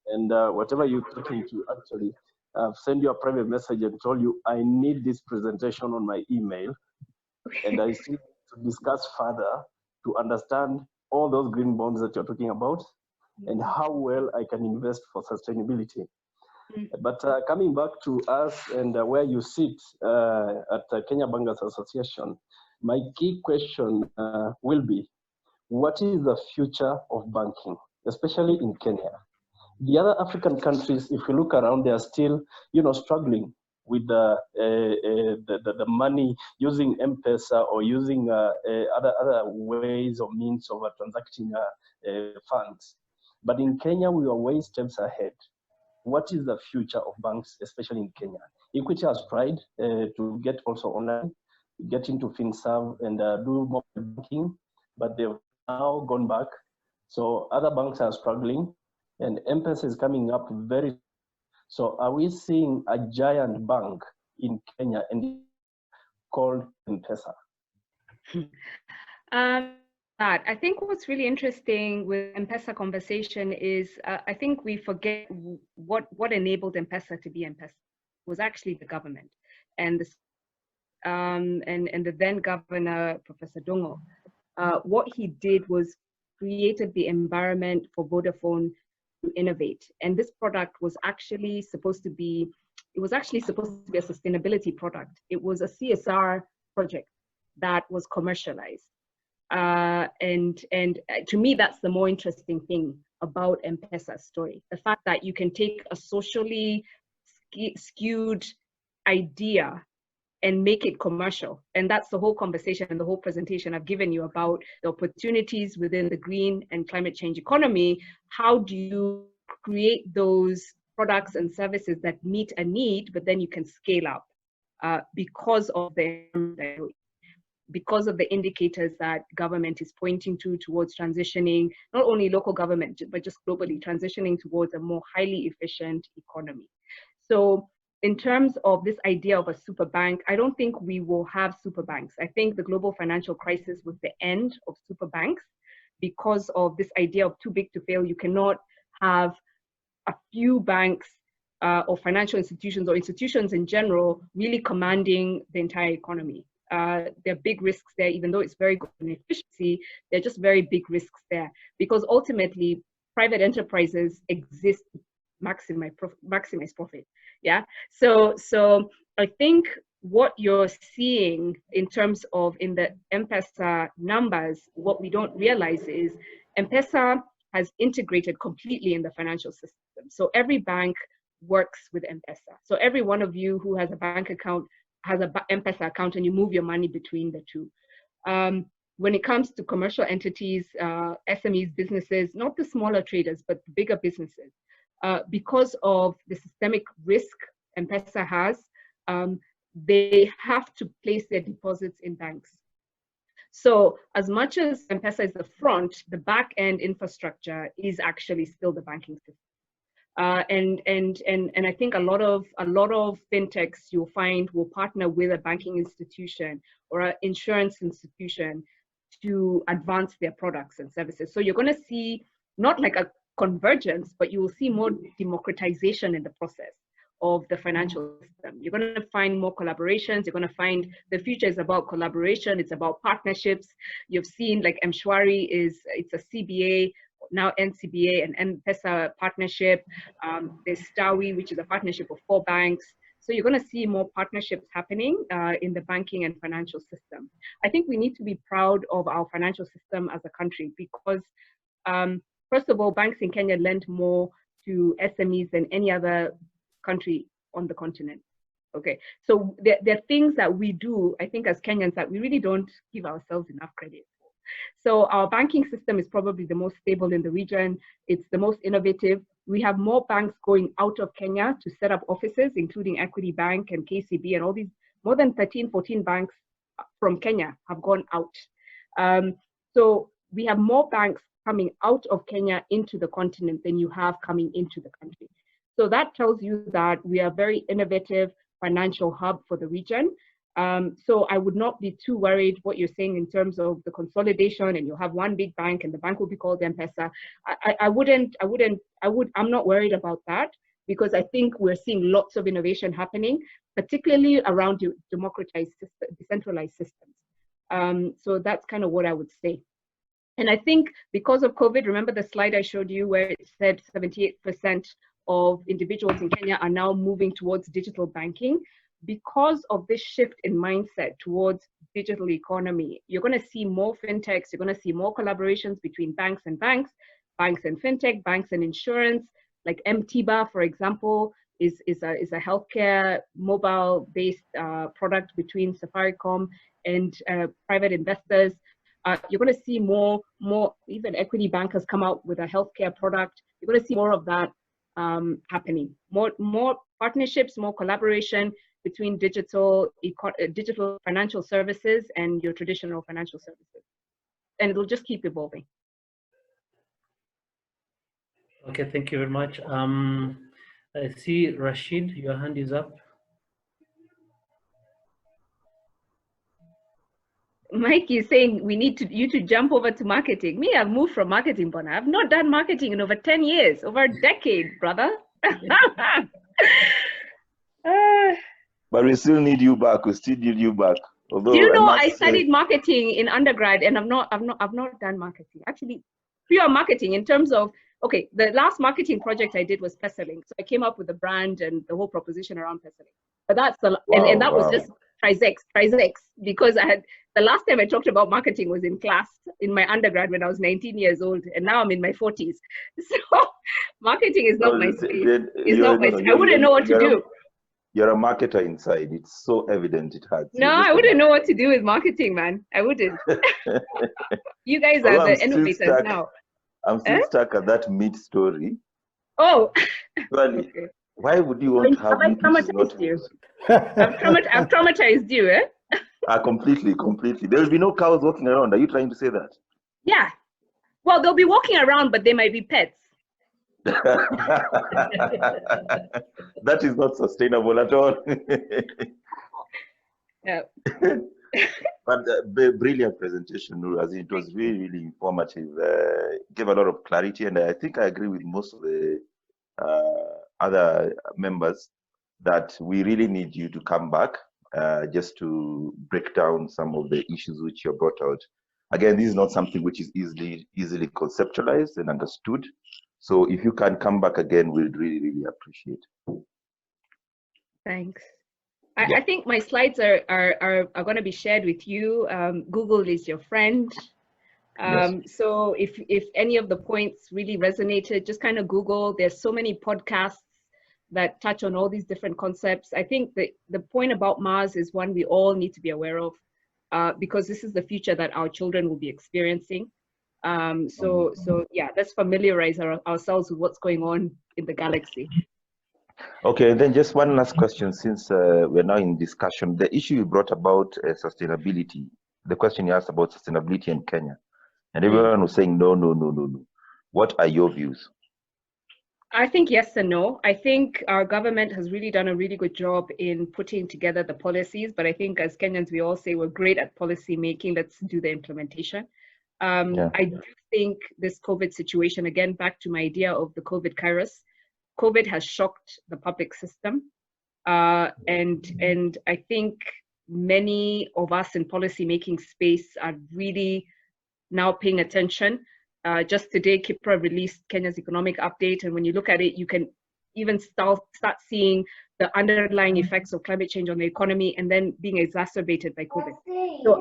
And whatever you're talking to, actually, I've sent you a private message and told you I need this presentation on my email. And I still need to discuss further to understand all those green bonds that you're talking about and how well I can invest for sustainability. But coming back to us and where you sit at the Kenya Bankers Association, my key question will be, what is the future of banking, especially in Kenya? The other African countries, if you look around, they are still, struggling with the money using M-Pesa or using other ways or means of transacting funds. But in Kenya, we are way steps ahead. What is the future of banks, especially in Kenya? Equity has tried to get also online, get into FinServe and do more banking, but they've now gone back. So other banks are struggling, and M-Pesa is coming up very. So are we seeing a giant bank in Kenya and called M-Pesa? I think what's really interesting with M-Pesa conversation is I think we forget what enabled M-Pesa to be M-Pesa. It was actually the government and the then governor, Professor Dongo. What he did was created the environment for Vodafone to innovate. And this product was actually supposed to be, a sustainability product. It was a CSR project that was commercialized. And to me, that's the more interesting thing about M-Pesa's story. The fact that you can take a socially skewed idea and make it commercial. And that's the whole conversation and the whole presentation I've given you about the opportunities within the green and climate change economy. How do you create those products and services that meet a need, but then you can scale up because of the indicators that government is pointing towards transitioning, not only local government, but just globally transitioning towards a more highly efficient economy. So in terms of this idea of a super bank, I don't think we will have super banks. I think the global financial crisis was the end of super banks because of this idea of too big to fail. You cannot have a few banks or financial institutions or institutions in general really commanding the entire economy. There are big risks there, even though it's very good in efficiency, there are just very big risks there because ultimately private enterprises exist to maximize profit. Yeah. So I think what you're seeing in terms of in the M-Pesa numbers, what we don't realize is M-Pesa has integrated completely in the financial system. So every bank works with M-Pesa. So every one of you who has a bank account has a M-Pesa account and you move your money between the two. When it comes to commercial entities, SMEs, businesses, not the smaller traders, but the bigger businesses, because of the systemic risk M-Pesa has, they have to place their deposits in banks. So as much as M-Pesa is the front, the back end infrastructure is actually still the banking system. And I think a lot of fintechs you'll find will partner with a banking institution or an insurance institution to advance their products and services. So you're going to see not like a convergence, but you will see more democratization in the process of the financial system. You're going to find more collaborations. You're going to find the future is about collaboration. It's about partnerships. You've seen like Mshwari it's a CBA, now NCBA and M-Pesa partnership. There's Stawi, which is a partnership of 4 banks. So you're going to see more partnerships happening in the banking and financial system. I think we need to be proud of our financial system as a country because, first of all, banks in Kenya lend more to SMEs than any other country on the continent. Okay, so there are things that we do, I think, as Kenyans that we really don't give ourselves enough credit. So our banking system is probably the most stable in the region. It's the most innovative. We have more banks going out of Kenya to set up offices, including Equity Bank and KCB and all these, more than 13, 14 banks from Kenya have gone out. So we have more banks coming out of Kenya into the continent than you have coming into the country. So that tells you that we are a very innovative financial hub for the region. So I would not be too worried what you're saying in terms of the consolidation and you'll have one big bank and the bank will be called M-Pesa. I'm not worried about that, because I think we're seeing lots of innovation happening, particularly around democratized, decentralized systems. So that's kind of what I would say. And I think because of COVID, remember the slide I showed you where it said 78% of individuals in Kenya are now moving towards digital banking. Because of this shift in mindset towards digital economy, you're going to see more fintechs, you're going to see more collaborations between banks and fintech, banks and insurance. Like MTBA, for example, is a healthcare mobile-based product between Safaricom and private investors. You're going to see more, even Equity Bank has come out with a healthcare product. You're going to see more of that happening. More partnerships, more collaboration between digital financial services and your traditional financial services. And it'll just keep evolving. Okay, thank you very much. I see Rashid, your hand is up. Mike is saying we need you to jump over to marketing. Me, I've moved from marketing, but I've not done marketing in over 10 years, over a decade, brother. But we still need you back. We still need you back. Although do you know I studied marketing in undergrad, and I've not done marketing. Actually, pure marketing in terms of, okay, the last marketing project I did was Pesselink. So I came up with the brand and the whole proposition around Pesselink. But that's and that was just Trizex, because the last time I talked about marketing was in class in my undergrad when I was 19 years old, and now I'm in my 40s. So marketing is not my space. I wouldn't know what to do. You're a marketer inside. It's so evident it hurts. No, I wouldn't know what to do with marketing, man. I wouldn't. You guys are the innovators now. I'm still stuck at that meat story. Oh. Well, okay. Why would you want to have meat? I've traumatized you, eh? Completely. There will be no cows walking around. Are you trying to say that? Yeah. Well, they'll be walking around, but they might be pets. That is not sustainable at all. Yeah. But brilliant presentation, Nuru, as it was really, really informative. Gave a lot of clarity, and I think I agree with most of the other members that we really need you to come back just to break down some of the issues which you brought out. Again, this is not something which is easily conceptualized and understood. So if you can come back again, we'd really, really appreciate it. Thanks. I think my slides are going to be shared with you. Google is your friend. Yes. So if any of the points really resonated, just kind of Google. There's so many podcasts that touch on all these different concepts. I think the point about Mars is one we all need to be aware of, because this is the future that our children will be experiencing. So yeah, let's familiarize ourselves with what's going on in the galaxy. Okay, then just one last question, since we're now in discussion. The issue you brought about sustainability, the question you asked about sustainability in Kenya, and everyone was saying no. What are your views? I think yes and no. I think our government has really done a really good job in putting together the policies, but I think as Kenyans, we all say we're great at policy making. Let's do the implementation. I do think this COVID situation, again, back to my idea of the COVID kairos, COVID has shocked the public system. And I think many of us in policy making space are really now paying attention. Just today, Kipra released Kenya's economic update. And when you look at it, you can even start seeing the underlying effects of climate change on the economy and then being exacerbated by COVID. So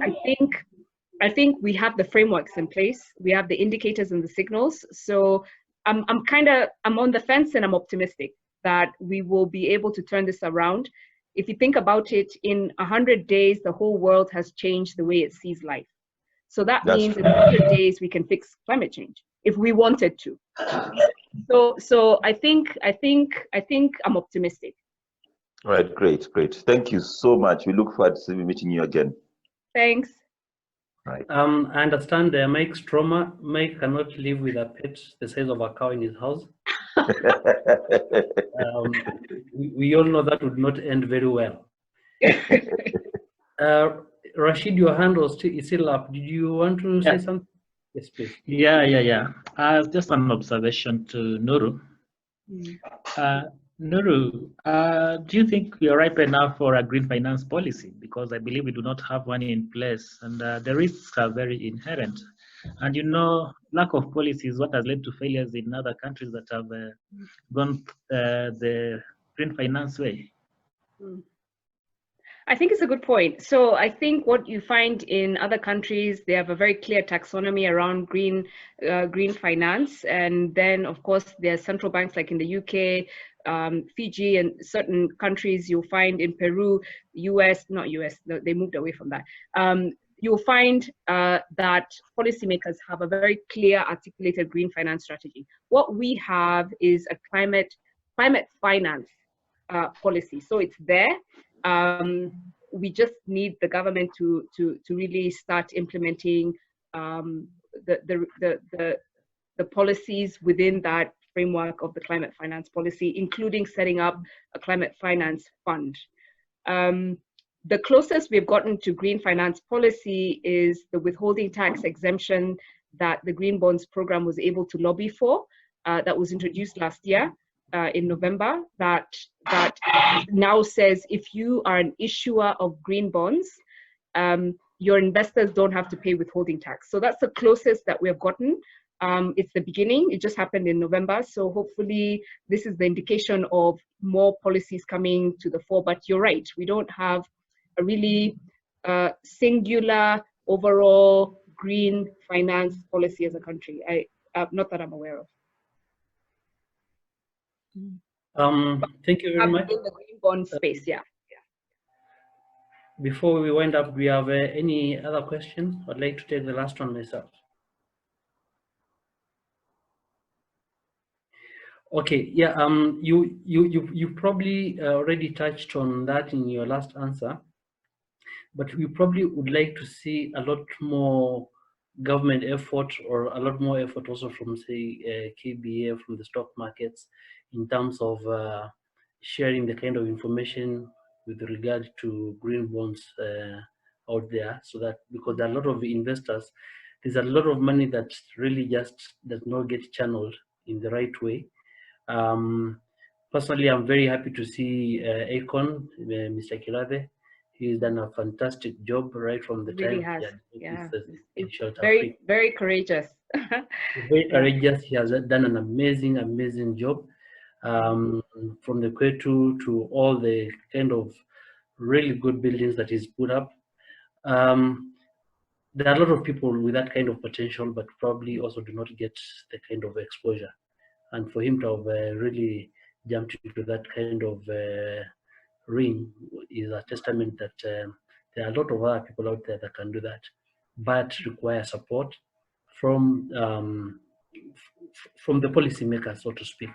I think we have the frameworks in place. We have the indicators and the signals. So I'm on the fence, and I'm optimistic that we will be able to turn this around. If you think about it, in 100 days, the whole world has changed the way it sees life. So that means in 100 days, we can fix climate change if we wanted to. So I think I'm optimistic. All right, great. Thank you so much. We look forward to meeting you again. Thanks. Right. I understand Mike cannot live with a pet the size of a cow in his house. We all know that would not end very well. Rashid, your hand was still up. Did you want to say something? Yes, please. Yeah. Just an observation to Nuru. Nuru, do you think we are ripe enough for a green finance policy? Because I believe we do not have one in place, and the risks are very inherent. And lack of policy is what has led to failures in other countries that have gone the green finance way. I think it's a good point. So I think what you find in other countries, they have a very clear taxonomy around green finance. And then, of course, there are central banks like in the UK, Fiji, and certain countries you'll find in Peru, they moved away from that. You'll find that policymakers have a very clear articulated green finance strategy. What we have is a climate finance policy. So it's there. We just need the government to really start implementing the policies within that framework of the climate finance policy, including setting up a climate finance fund. The closest we've gotten to green finance policy is the withholding tax exemption that the Green Bonds program was able to lobby for, that was introduced last year. In November, that now says if you are an issuer of green bonds, your investors don't have to pay withholding tax. So that's the closest that we have gotten. It's the beginning. It just happened in November. So hopefully this is the indication of more policies coming to the fore. But you're right, we don't have a really singular overall green finance policy as a country. Not that I'm aware of. Thank you very much. In the green bond space, yeah. Before we wind up, do we have any other questions? I'd like to take the last one myself. Okay, yeah. You probably already touched on that in your last answer, but we probably would like to see a lot more government effort, or a lot more effort also from, say, KBA, from the stock markets, in terms of sharing the kind of information with regard to green bonds out there, so that, because there are a lot of investors, there's a lot of money that really just does not get channeled in the right way. Personally, I'm very happy to see Akon, Mr. Kilave. He's done a fantastic job right from the really time. He's very, very courageous. Very courageous. He has done an amazing job. From the Kwetu to all the kind of really good buildings that he's put up. There are a lot of people with that kind of potential, but probably also do not get the kind of exposure. And for him to have really jumped into that kind of ring is a testament that there are a lot of other people out there that can do that, but require support from the policymakers, so to speak.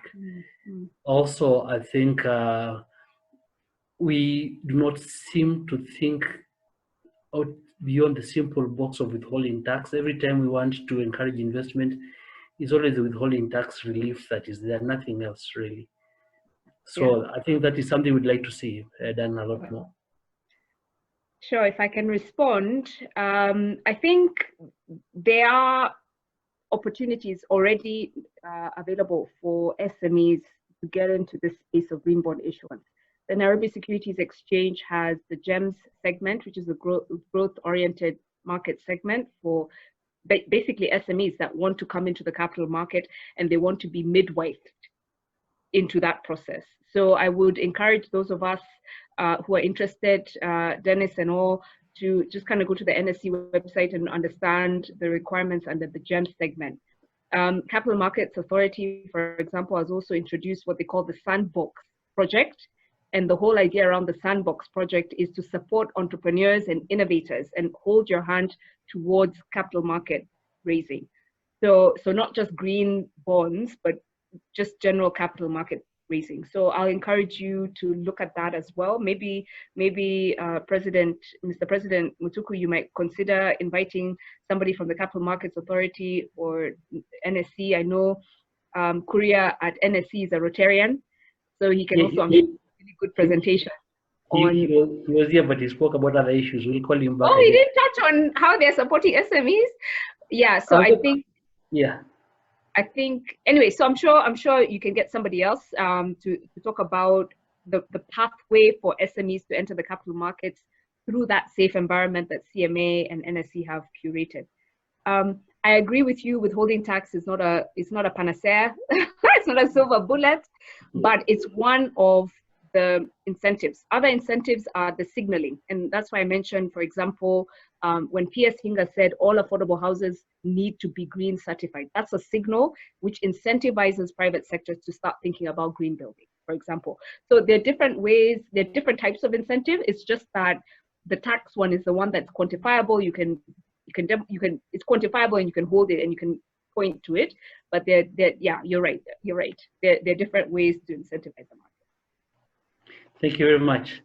Also, I think we do not seem to think out beyond the simple box of withholding tax. Every time we want to encourage investment, it's always the withholding tax relief that is there, nothing else really. So I think that is something we'd like to see done a lot more. Sure, if I can respond. I think there are opportunities already available for SMEs to get into this space of green bond issuance. The Nairobi Securities Exchange has the GEMS segment, which is the growth-oriented market segment for basically SMEs that want to come into the capital market and they want to be midwifed into that process. So I would encourage those of us who are interested, Dennis and all, to just kind of go to the NSC website and understand the requirements under the GEM segment. Capital Markets Authority, for example, has also introduced what they call the Sandbox project. And the whole idea around the Sandbox project is to support entrepreneurs and innovators and hold your hand towards capital market raising. So not just green bonds, but just general capital market raising. So I'll encourage you to look at that as well. Maybe Mr. President Mutuku, you might consider inviting somebody from the Capital Markets Authority or NSC. I know Kuria at NSC is a Rotarian, so he can also make a really good presentation. He was here, but he spoke about other issues. We'll call him back. Oh, he didn't touch on how they're supporting SMEs. Yeah, so I think. Yeah. I think anyway. So I'm sure you can get somebody else to talk about the pathway for SMEs to enter the capital markets through that safe environment that CMA and NSE have curated. I agree with you. Withholding tax is not a panacea. It's not a silver bullet, but it's one of the incentives. Other incentives are the signaling, and that's why I mentioned, for example, when PS Hinga said all affordable houses need to be green certified. That's a signal which incentivizes private sectors to start thinking about green building, for example. So there are different ways, there are different types of incentive. It's just that the tax one is the one that's quantifiable. It's quantifiable and you can hold it and you can point to it. But yeah, you're right. There are different ways to incentivize the market. Thank you very much.